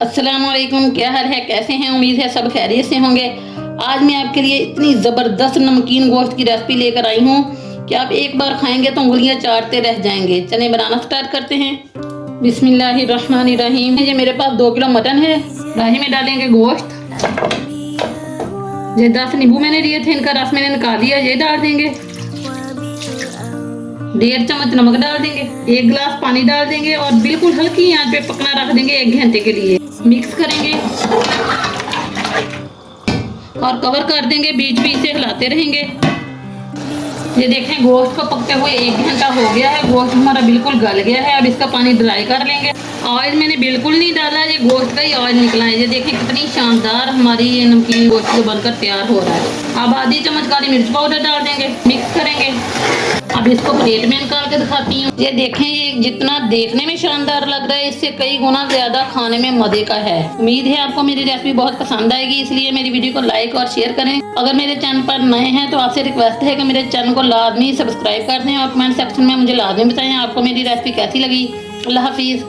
अस्सलामुअलैकुम, क्या हाल है, कैसे हैं। उम्मीद है सब खैरियत से होंगे। आज मैं आपके लिए इतनी ज़बरदस्त नमकीन गोश्त की रेसिपी लेकर आई हूँ कि आप एक बार खाएंगे तो उंगलियां चाटते रह जाएंगे। चलें बनाना स्टार्ट करते हैं। बिस्मिल्लाहिर्रहमानिर्रहीम। ये मेरे पास 2 किलो मटन है। कढ़ाई में डालेंगे गोश्त। ये 10 नींबू मैंने लिए थे, इनका रस मैंने निकाल दिया। ये डाल देंगे। 1.5 चम्मच नमक डाल देंगे। 1 गिलास पानी डाल देंगे और बिल्कुल हल्की आंच पे पकना रख देंगे 1 घंटे के लिए। मिक्स करेंगे और कवर कर देंगे। बीच बीच से हिलाते रहेंगे। ये देखें, गोश्त को पकते हुए 1 घंटा हो गया है। गोश्त हमारा बिल्कुल गल गया है। अब इसका पानी ड्राई कर लेंगे। ऑयल मैंने बिल्कुल नहीं डाला, ये गोश्त का ही ऑयल निकला है। ये देखें कितनी शानदार हमारी ये नमकीन गोश्त जो बनकर तैयार हो रहा है। अब आधी चम्मच काली मिर्च पाउडर डाल देंगे। मिक्स करेंगे। अब इसको प्लेट में निकाल के दिखाती हूँ। ये देखें, ये जितना देखने में शानदार लग रहा है, इससे कई गुना ज्यादा खाने में मजे का है। उम्मीद है आपको मेरी रेसिपी बहुत पसंद आएगी, इसलिए मेरी वीडियो को लाइक और शेयर करें। अगर मेरे चैनल पर नए हैं तो आपसे रिक्वेस्ट है कि मेरे चैनल को लाजमी सब्सक्राइब कर दें और कमेंट सेक्शन में मुझे लाजमी बताएं आपको मेरी रेसिपी कैसी लगी। अल्लाह हाफिज।